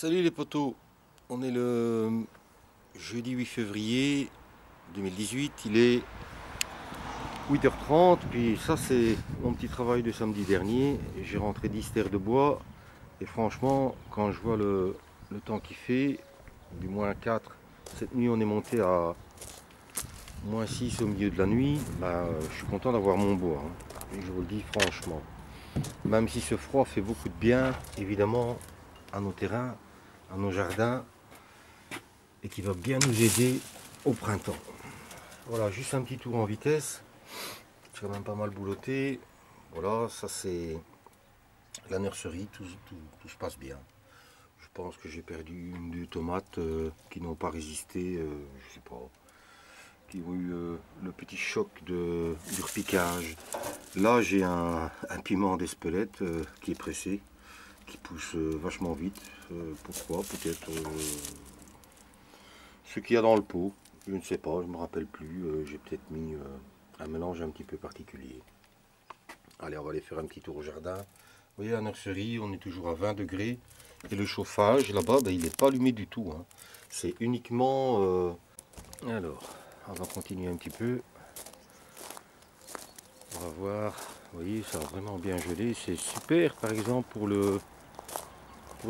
Salut les potos, on est le jeudi 8 février 2018, il est 8h30, puis ça c'est mon petit travail de samedi dernier. J'ai rentré 10 terres de bois et franchement quand je vois le temps qu'il fait, du -4, cette nuit on est monté à -6 au milieu de la nuit, je suis content d'avoir mon bois, hein. Et je vous le dis franchement, même si ce froid fait beaucoup de bien évidemment à nos terrains, à nos jardins, et qui va bien nous aider au printemps. Voilà, juste un petit tour en vitesse. C'est quand même pas mal bouloté. Voilà, ça c'est la nurserie, tout se passe bien. Je pense que j'ai perdu une ou deux tomates qui n'ont pas résisté, je sais pas, qui ont eu le petit choc du repiquage. Là j'ai un piment d'Espelette qui est pressé, qui pousse vachement vite. Pourquoi? Peut-être ce qu'il y a dans le pot, je ne sais pas, je ne me rappelle plus. J'ai peut-être mis un mélange un petit peu particulier. Allez, on va aller faire un petit tour au jardin. Vous voyez la nurserie, on est toujours à 20 degrés. Et le chauffage là-bas, il n'est pas allumé du tout, hein. C'est uniquement... Alors, on va continuer un petit peu. On va voir. Vous voyez, ça a vraiment bien gelé. C'est super, par exemple, pour le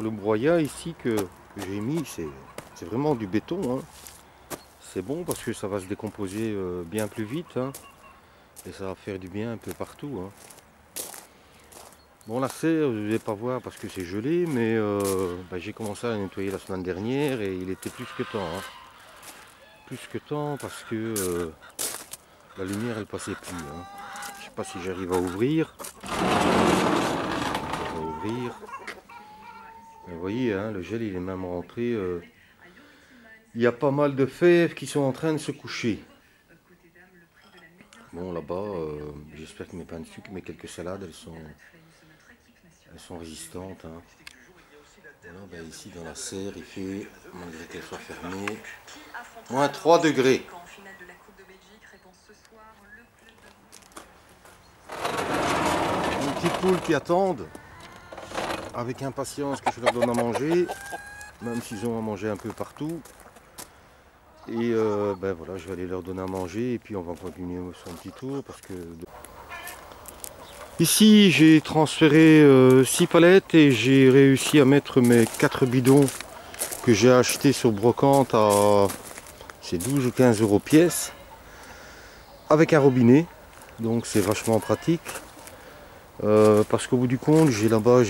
broyat ici que j'ai mis. C'est vraiment du béton, hein. C'est bon parce que ça va se décomposer bien plus vite, hein. Et ça va faire du bien un peu partout, hein. Bon, la serre, je ne vais pas voir parce que c'est gelé, mais j'ai commencé à la nettoyer la semaine dernière et il était plus que temps, hein. Plus que temps parce que la lumière elle passait plus, hein. Je sais pas si j'arrive à ouvrir. Mais vous voyez, hein, le gel il est même rentré. Il y a pas mal de fèves qui sont en train de se coucher. Bon, là-bas, j'espère que mes pains de sucre, mes quelques salades, elles sont résistantes, hein. Voilà, ici dans la serre, il fait, malgré qu'elle soit fermée, -3 degrés. Les petites poules qui attendent avec impatience que je leur donne à manger, même s'ils ont à manger un peu partout. Et voilà, je vais aller leur donner à manger et puis on va continuer son petit tour parce que... Ici j'ai transféré 6 palettes et j'ai réussi à mettre mes 4 bidons que j'ai achetés sur Brocante à 12 ou 15 € pièce avec un robinet, donc c'est vachement pratique parce qu'au bout du compte j'ai là-bas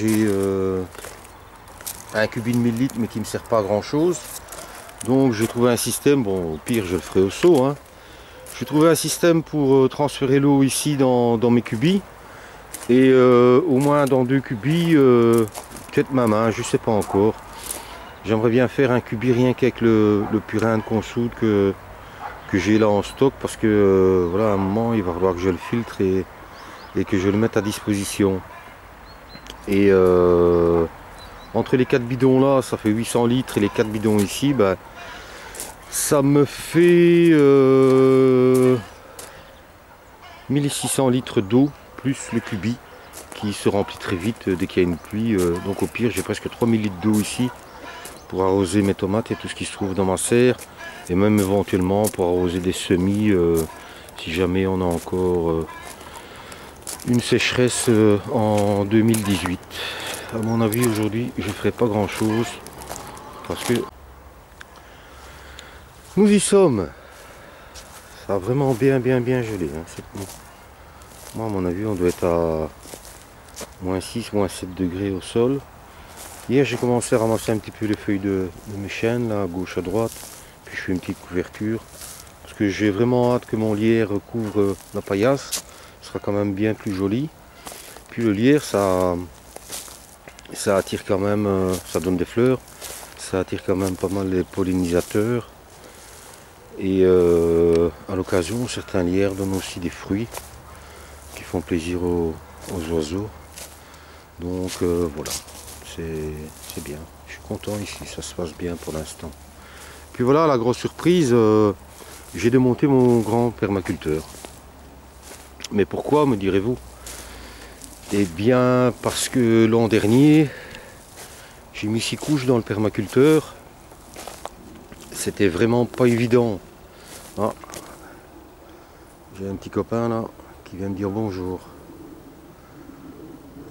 un cubi de 1000 litres mais qui ne me sert pas à grand chose. Donc j'ai trouvé un système, bon au pire je le ferai au seau, hein. J'ai trouvé un système pour transférer l'eau ici dans mes cubis. Et au moins dans 2 cubis, peut-être ma main, je sais pas encore. J'aimerais bien faire un cubi rien qu'avec le purin de consoude que j'ai là en stock. Parce que voilà, à un moment il va falloir que je le filtre et que je le mette à disposition. Et entre les 4 bidons là, ça fait 800 litres et les 4 bidons ici, ça me fait 1600 litres d'eau plus le cubi qui se remplit très vite dès qu'il y a une pluie. Donc au pire j'ai presque 3000 litres d'eau ici pour arroser mes tomates et tout ce qui se trouve dans ma serre, et même éventuellement pour arroser des semis si jamais on a encore une sécheresse en 2018. À mon avis aujourd'hui je ne ferai pas grand chose parce que nous y sommes. Ça a vraiment bien gelé, hein, cette nuit. Moi à mon avis on doit être à -6, -7 degrés au sol. Hier j'ai commencé à ramasser un petit peu les feuilles de mes chênes là à gauche à droite, puis je fais une petite couverture parce que j'ai vraiment hâte que mon lierre couvre la paillasse, ce sera quand même bien plus joli. Puis le lierre ça attire quand même, ça donne des fleurs, ça attire quand même pas mal les pollinisateurs. Et à l'occasion, certains lierres donnent aussi des fruits qui font plaisir aux oiseaux. Donc voilà, c'est bien. Je suis content ici, ça se passe bien pour l'instant. Puis voilà, la grosse surprise, j'ai démonté mon grand permaculteur. Mais pourquoi, me direz-vous? Eh bien, parce que l'an dernier, J'ai mis 6 couches dans le permaculteur. C'était vraiment pas évident. Ah, j'ai un petit copain là qui vient me dire bonjour.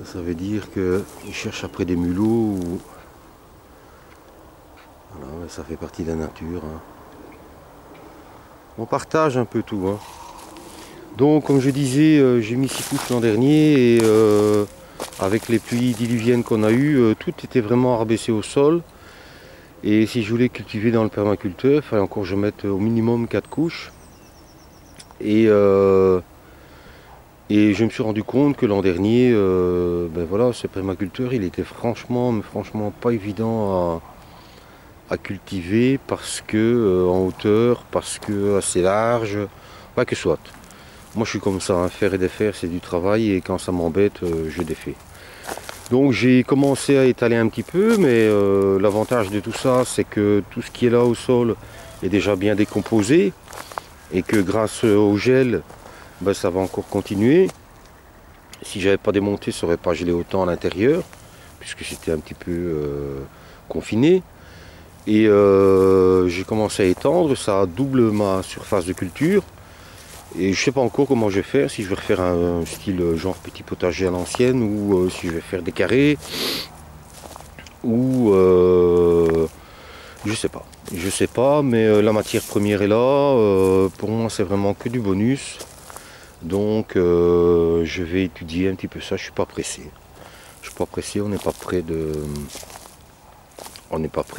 Ça veut dire qu'il cherche après des mulots. Ou... Voilà, ça fait partie de la nature. Hein. On partage un peu tout. Hein. Donc comme je disais, j'ai mis 6 couches l'an dernier et avec les pluies diluviennes qu'on a eues, tout était vraiment rabaissé au sol. Et si je voulais cultiver dans le permaculteur, il fallait encore que je mette au minimum 4 couches. Et je me suis rendu compte que l'an dernier, ben voilà, ce permaculteur, il était franchement pas évident à cultiver parce que en hauteur, parce que assez large, pas que soit. Moi je suis comme ça, hein, faire et défaire c'est du travail et quand ça m'embête, je défais. Donc j'ai commencé à étaler un petit peu, mais l'avantage de tout ça, c'est que tout ce qui est là au sol est déjà bien décomposé et que grâce au gel, ben, ça va encore continuer. Si j'avais pas démonté, ça n'aurait pas gelé autant à l'intérieur, puisque j'étais un petit peu confiné. Et j'ai commencé à étendre, ça double ma surface de culture. Et je sais pas encore comment je vais faire, si je vais refaire un style genre petit potager à l'ancienne ou si je vais faire des carrés ou je sais pas, mais la matière première est là. Pour moi c'est vraiment que du bonus, donc je vais étudier un petit peu ça. Je suis pas pressé, on n'est pas prêt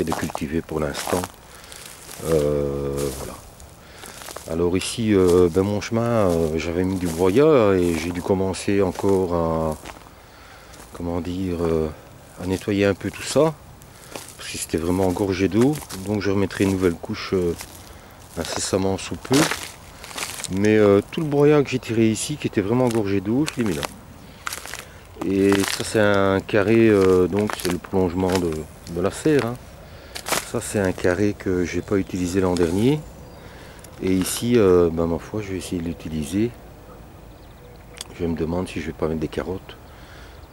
de cultiver pour l'instant. Voilà. Alors ici, ben mon chemin, j'avais mis du broyat et j'ai dû commencer encore à, comment dire, à nettoyer un peu tout ça, parce que c'était vraiment engorgé d'eau. Donc je remettrai une nouvelle couche incessamment sous peu. Mais tout le broyat que j'ai tiré ici, qui était vraiment engorgé d'eau, je l'ai mis là. Et ça c'est un carré, donc c'est le prolongement de la serre. Hein. Ça c'est un carré que j'ai pas utilisé l'an dernier. Et ici, ben, ma foi, je vais essayer de l'utiliser. Je me demande si je vais pas mettre des carottes.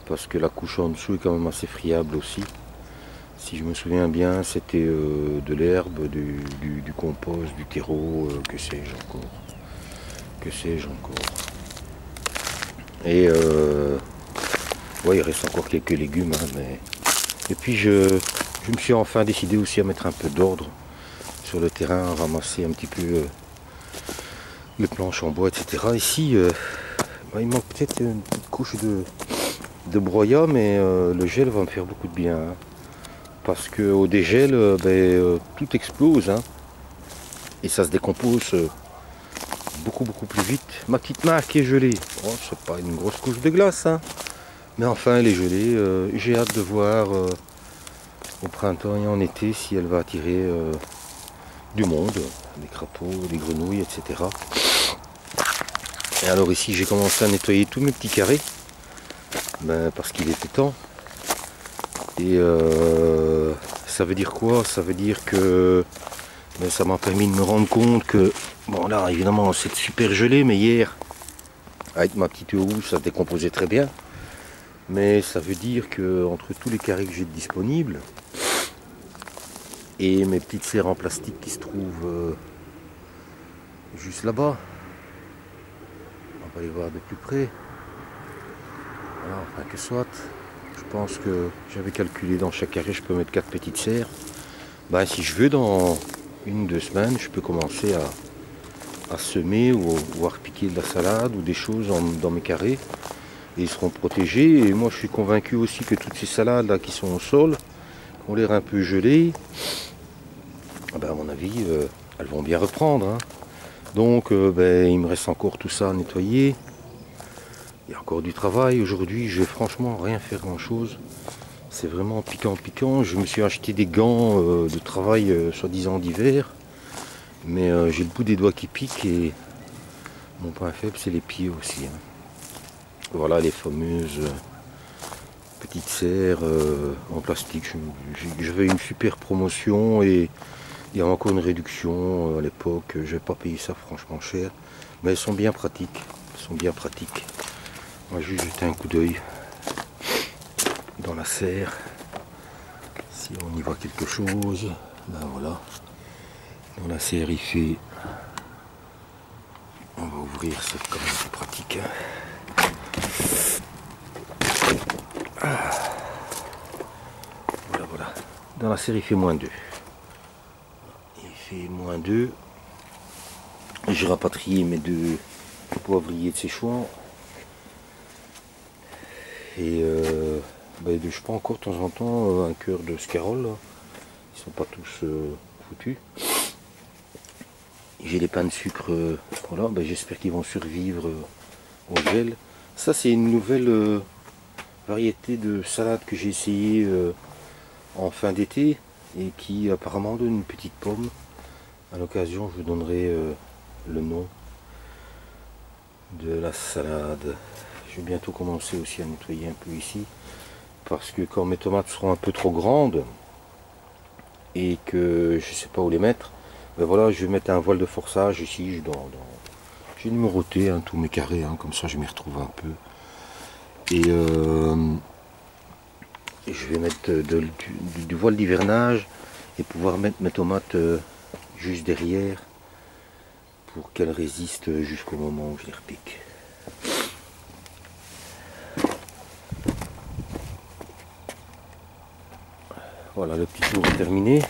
Parce que la couche en dessous est quand même assez friable aussi. Si je me souviens bien, c'était de l'herbe, du compost, du terreau, que sais-je encore. Et ouais, il reste encore quelques légumes. Hein, mais... Et puis je me suis enfin décidé aussi à mettre un peu d'ordre sur le terrain, à ramasser un petit peu les planches en bois, etc. Ici, bah, il manque peut-être une petite couche de broyat, mais le gel va me faire beaucoup de bien. Hein, parce qu'au dégel, tout explose. Hein, et ça se décompose beaucoup plus vite. Ma petite marque est gelée. Oh, c'est pas une grosse couche de glace, hein, mais enfin elle est gelée. J'ai hâte de voir au printemps et en été si elle va attirer du monde, des crapauds, des grenouilles, etc. Et alors ici j'ai commencé à nettoyer tous mes petits carrés, ben, parce qu'il était temps. Et ça veut dire quoi? Ça veut dire que ben, ça m'a permis de me rendre compte que, bon là évidemment c'est super gelé, mais hier avec ma petite housse ça décomposait très bien. Mais ça veut dire que entre tous les carrés que j'ai disponibles et mes petites serres en plastique qui se trouvent juste là-bas, on va les voir de plus près. Voilà, enfin que soit. Je pense que j'avais calculé dans chaque carré je peux mettre 4 petites serres. Ben, si je veux, dans 1 ou 2 semaines, je peux commencer à semer ou à repiquer de la salade ou des choses dans mes carrés. Et ils seront protégés. Et moi je suis convaincu aussi que toutes ces salades là qui sont au sol, qui ont l'air un peu gelées, ben, à mon avis elles vont bien reprendre. Hein. Donc ben, il me reste encore tout ça à nettoyer. Il y a encore du travail. Aujourd'hui je vais franchement rien faire grand chose. C'est vraiment piquant. Je me suis acheté des gants de travail soi-disant d'hiver. Mais j'ai le bout des doigts qui piquent et mon point faible c'est les pieds aussi. Hein. Voilà les fameuses petites serres en plastique. J'avais une super promotion et il y a encore une réduction à l'époque. Je vais pas payer ça franchement cher. Mais elles sont bien pratiques. On va juste jeter un coup d'œil dans la serre. Si on y voit quelque chose, ben voilà. Dans la sérifiée, on va ouvrir, c'est quand même plus pratique. Voilà, voilà. Dans la série, il fait -2. Il fait -2. J'ai rapatrié mes 2 poivriers de séchouan. Et je prends encore de temps en temps un cœur de scarole. Là. Ils sont pas tous foutus. J'ai les pains de sucre. Voilà, j'espère qu'ils vont survivre au gel. Ça, c'est une nouvelle variété de salade que j'ai essayé en fin d'été et qui apparemment donne une petite pomme. À l'occasion, je vous donnerai le nom de la salade. Je vais bientôt commencer aussi à nettoyer un peu ici parce que quand mes tomates seront un peu trop grandes et que je sais pas où les mettre, voilà, je vais mettre un voile de forçage ici. J'ai numéroté tous mes carrés, comme ça je m'y retrouve un peu. Et je vais mettre du voile d'hivernage et pouvoir mettre mes tomates juste derrière pour qu'elles résistent jusqu'au moment où je les repique. Voilà, le petit tour est terminé.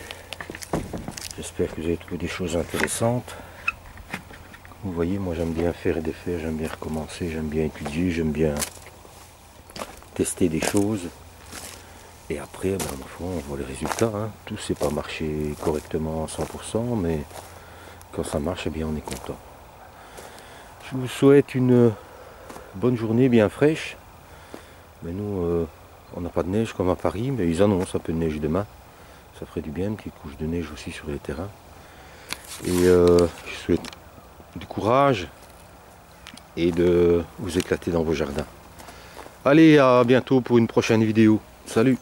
J'espère que vous avez trouvé des choses intéressantes. Vous voyez, moi j'aime bien faire et défaire, j'aime bien recommencer, j'aime bien étudier, j'aime bien tester des choses. Et après, on voit les résultats. Tout ne s'est pas marché correctement à 100%, mais quand ça marche, eh bien on est content. Je vous souhaite une bonne journée bien fraîche. Mais nous, on n'a pas de neige comme à Paris, mais ils annoncent un peu de neige demain. Ça ferait du bien, une petite couche de neige aussi sur les terrains. Et je souhaite du courage et de vous éclater dans vos jardins. Allez, à bientôt pour une prochaine vidéo. Salut!